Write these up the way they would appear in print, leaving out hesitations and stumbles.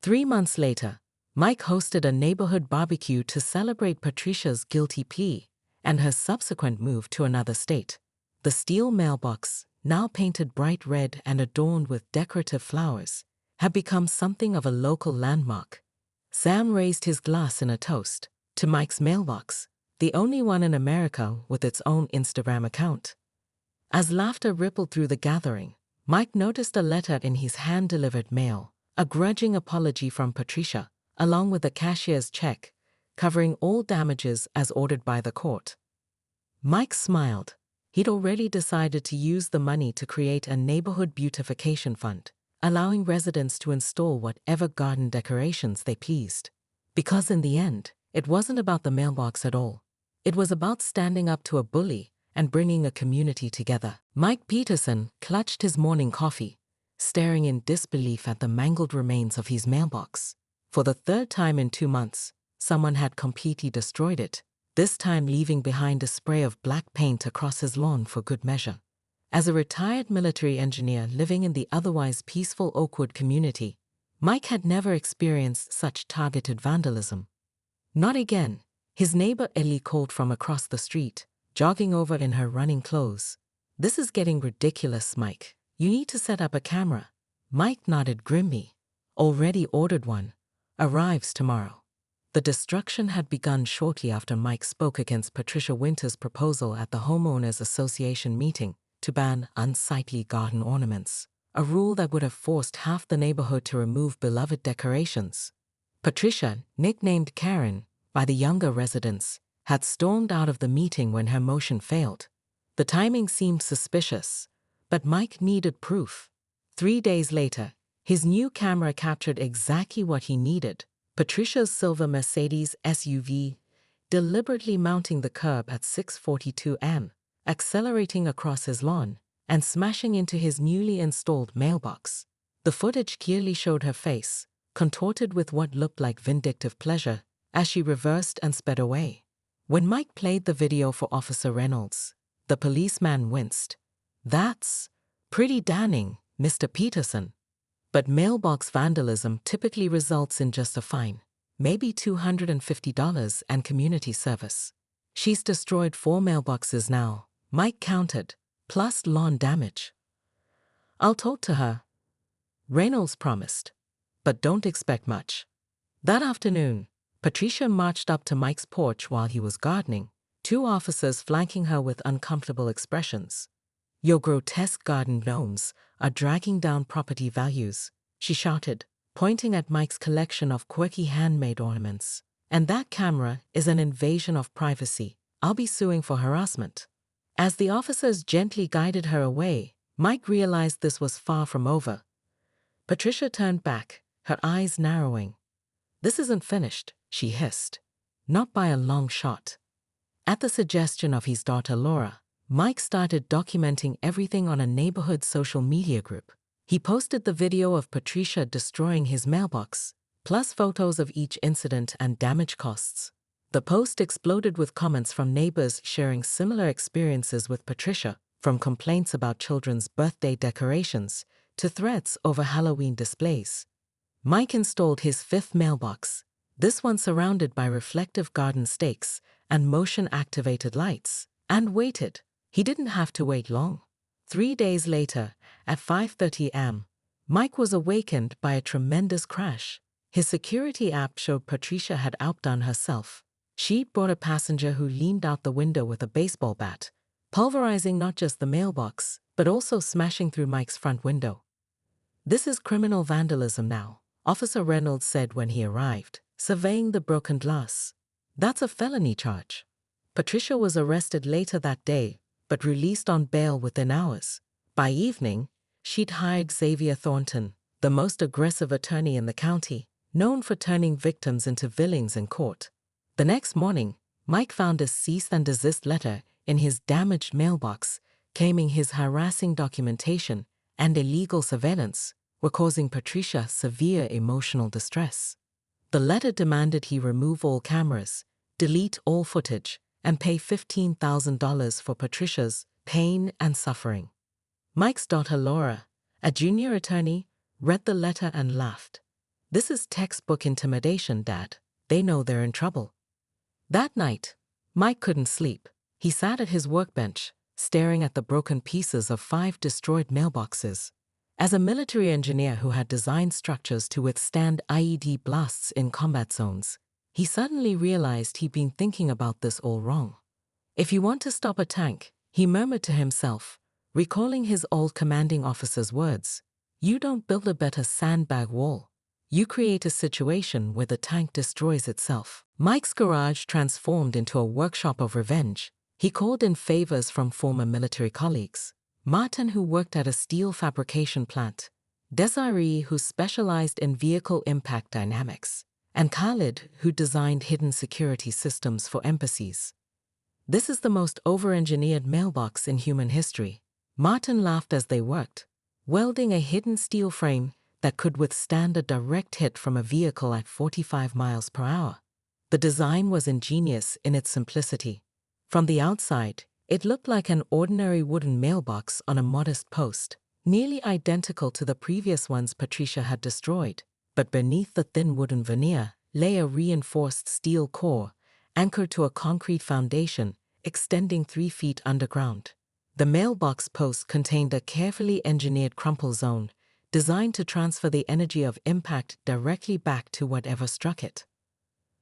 3 months later, Mike hosted a neighborhood barbecue to celebrate Patricia's guilty plea and her subsequent move to another state. The steel mailbox, now painted bright red and adorned with decorative flowers, had become something of a local landmark. Sam raised his glass in a toast to Mike's mailbox, the only one in America with its own Instagram account. As laughter rippled through the gathering, Mike noticed a letter in his hand-delivered mail, a grudging apology from Patricia, along with a cashier's check, covering all damages as ordered by the court. Mike smiled. He'd already decided to use the money to create a neighborhood beautification fund, allowing residents to install whatever garden decorations they pleased. Because in the end, it wasn't about the mailbox at all. It was about standing up to a bully and bringing a community together. Mike Peterson clutched his morning coffee, staring in disbelief at the mangled remains of his mailbox. For the third time in 2 months, someone had completely destroyed it, this time leaving behind a spray of black paint across his lawn for good measure. As a retired military engineer living in the otherwise peaceful Oakwood community, Mike had never experienced such targeted vandalism. Not again, his neighbor Ellie called from across the street, jogging over in her running clothes. "This is getting ridiculous, Mike. You need to set up a camera." Mike nodded grimly. "Already ordered one. Arrives tomorrow." The destruction had begun shortly after Mike spoke against Patricia Winter's proposal at the Homeowners Association meeting to ban unsightly garden ornaments, a rule that would have forced half the neighborhood to remove beloved decorations. Patricia, nicknamed Karen by the younger residents, had stormed out of the meeting when her motion failed. The timing seemed suspicious, but Mike needed proof. 3 days later, his new camera captured exactly what he needed: Patricia's silver Mercedes SUV deliberately mounting the curb at 6:42 am, accelerating across his lawn, and smashing into his newly installed mailbox. The footage clearly showed her face, contorted with what looked like vindictive pleasure, as she reversed and sped away. When Mike played the video for Officer Reynolds, the policeman winced. "That's pretty damning, Mr. Peterson." But mailbox vandalism typically results in just a fine, maybe $250 and community service. "She's destroyed 4 mailboxes now," Mike counted, "plus lawn damage." "I'll talk to her," Reynolds promised, "but don't expect much." That afternoon, Patricia marched up to Mike's porch while he was gardening, 2 officers flanking her with uncomfortable expressions. "Your grotesque garden gnomes are dragging down property values," she shouted, pointing at Mike's collection of quirky handmade ornaments. "And that camera is an invasion of privacy. I'll be suing for harassment." As the officers gently guided her away, Mike realized this was far from over. Patricia turned back, her eyes narrowing. "This isn't finished," she hissed. "Not by a long shot." At the suggestion of his daughter Laura, Mike started documenting everything on a neighborhood social media group. He posted the video of Patricia destroying his mailbox, plus photos of each incident and damage costs. The post exploded with comments from neighbors sharing similar experiences with Patricia, from complaints about children's birthday decorations to threats over Halloween displays. Mike installed his 5th mailbox, this one surrounded by reflective garden stakes and motion-activated lights, and waited. He didn't have to wait long. 3 days later, at 5:30 am, Mike was awakened by a tremendous crash. His security app showed Patricia had outdone herself. She brought a passenger who leaned out the window with a baseball bat, pulverizing not just the mailbox, but also smashing through Mike's front window. "This is criminal vandalism now," Officer Reynolds said when he arrived, surveying the broken glass. "That's a felony charge." Patricia was arrested later that day, but released on bail within hours. By evening, she'd hired Xavier Thornton, the most aggressive attorney in the county, known for turning victims into villains in court. The next morning, Mike found a cease and desist letter in his damaged mailbox, claiming his harassing documentation and illegal surveillance were causing Patricia severe emotional distress. The letter demanded he remove all cameras, delete all footage, and pay $15,000 for Patricia's pain and suffering. Mike's daughter Laura, a junior attorney, read the letter and laughed. This is textbook intimidation, Dad. They know they're in trouble. That night, Mike couldn't sleep. He sat at his workbench, staring at the broken pieces of 5 destroyed mailboxes. As a military engineer who had designed structures to withstand IED blasts in combat zones, he suddenly realized he'd been thinking about this all wrong. If you want to stop a tank, he murmured to himself, recalling his old commanding officer's words, you don't build a better sandbag wall. You create a situation where the tank destroys itself. Mike's garage transformed into a workshop of revenge. He called in favors from former military colleagues. Martin, who worked at a steel fabrication plant, Desiree, who specialized in vehicle impact dynamics, and Khalid, who designed hidden security systems for embassies. This is the most over-engineered mailbox in human history. Martin laughed as they worked, welding a hidden steel frame that could withstand a direct hit from a vehicle at 45 miles per hour. The design was ingenious in its simplicity. From the outside, it looked like an ordinary wooden mailbox on a modest post, nearly identical to the previous ones Patricia had destroyed. But beneath the thin wooden veneer lay a reinforced steel core, anchored to a concrete foundation extending 3 feet underground. The mailbox post contained a carefully engineered crumple zone, designed to transfer the energy of impact directly back to whatever struck it.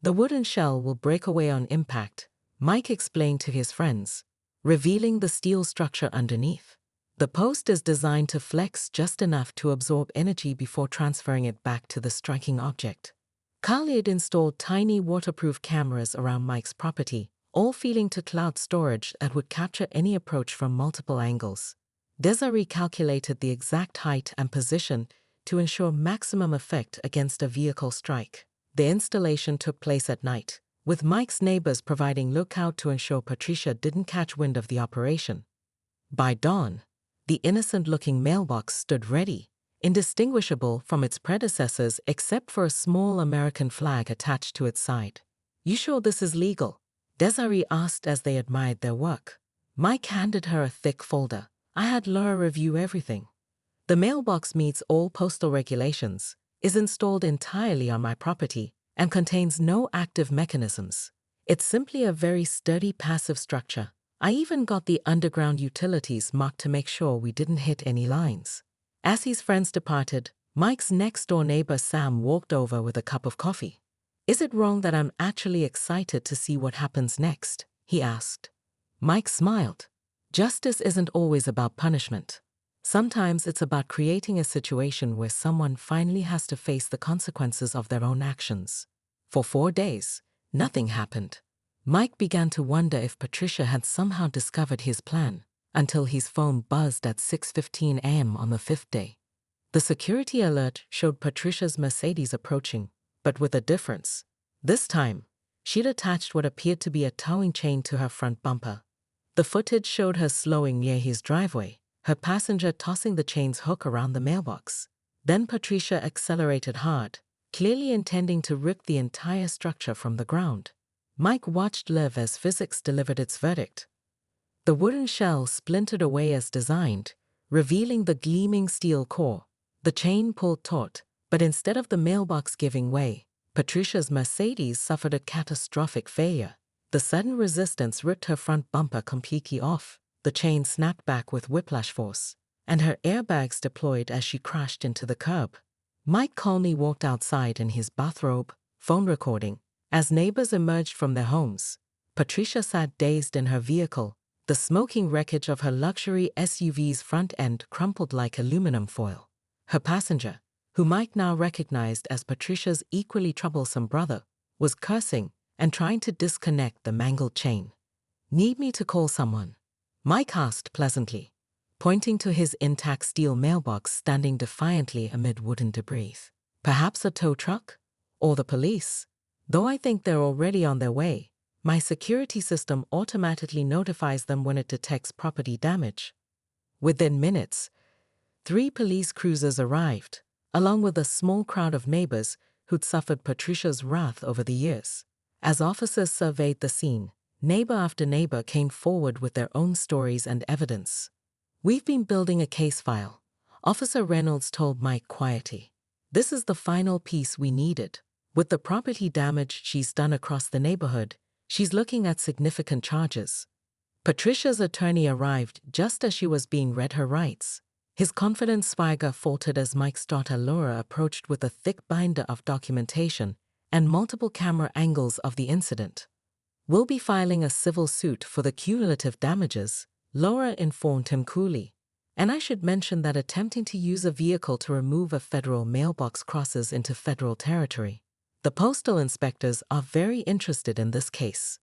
The wooden shell will break away on impact, Mike explained to his friends, revealing the steel structure underneath. The post is designed to flex just enough to absorb energy before transferring it back to the striking object. Khalid installed tiny waterproof cameras around Mike's property, all feeding to cloud storage that would capture any approach from multiple angles. Desiree calculated the exact height and position to ensure maximum effect against a vehicle strike. The installation took place at night, with Mike's neighbors providing lookout to ensure Patricia didn't catch wind of the operation. By dawn, the innocent-looking mailbox stood ready, indistinguishable from its predecessors except for a small American flag attached to its side. You sure this is legal? Desiree asked as they admired their work. Mike handed her a thick folder. I had Laura review everything. The mailbox meets all postal regulations, is installed entirely on my property, and contains no active mechanisms. It's simply a very sturdy passive structure. I even got the underground utilities marked to make sure we didn't hit any lines. As his friends departed, Mike's next-door neighbor Sam walked over with a cup of coffee. Is it wrong that I'm actually excited to see what happens next? He asked. Mike smiled. Justice isn't always about punishment. Sometimes it's about creating a situation where someone finally has to face the consequences of their own actions. For 4 days, nothing happened. Mike began to wonder if Patricia had somehow discovered his plan, until his phone buzzed at 6:15 a.m. on the 5th day. The security alert showed Patricia's Mercedes approaching, but with a difference. This time, she'd attached what appeared to be a towing chain to her front bumper. The footage showed her slowing near his driveway, her passenger tossing the chain's hook around the mailbox. Then Patricia accelerated hard, clearly intending to rip the entire structure from the ground. Mike watched live as physics delivered its verdict. The wooden shell splintered away as designed, revealing the gleaming steel core. The chain pulled taut, but instead of the mailbox giving way, Patricia's Mercedes suffered a catastrophic failure. The sudden resistance ripped her front bumper completely off. The chain snapped back with whiplash force, and her airbags deployed as she crashed into the curb. Mike calmly walked outside in his bathrobe, phone recording. As neighbors emerged from their homes, Patricia sat dazed in her vehicle, the smoking wreckage of her luxury SUV's front end crumpled like aluminum foil. Her passenger, who Mike now recognized as Patricia's equally troublesome brother, was cursing and trying to disconnect the mangled chain. Need me to call someone? Mike asked pleasantly, pointing to his intact steel mailbox standing defiantly amid wooden debris. Perhaps a tow truck? Or the police? Though I think they're already on their way. My security system automatically notifies them when it detects property damage. Within minutes, 3 police cruisers arrived, along with a small crowd of neighbors who'd suffered Patricia's wrath over the years. As officers surveyed the scene, neighbor after neighbor came forward with their own stories and evidence. We've been building a case file, Officer Reynolds told Mike quietly. This is the final piece we needed. With the property damage she's done across the neighborhood, she's looking at significant charges. Patricia's attorney arrived just as she was being read her rights. His confident swagger faltered as Mike's daughter Laura approached with a thick binder of documentation and multiple camera angles of the incident. "We'll be filing a civil suit for the cumulative damages," Laura informed him coolly. "And I should mention that attempting to use a vehicle to remove a federal mailbox crosses into federal territory. The postal inspectors are very interested in this case."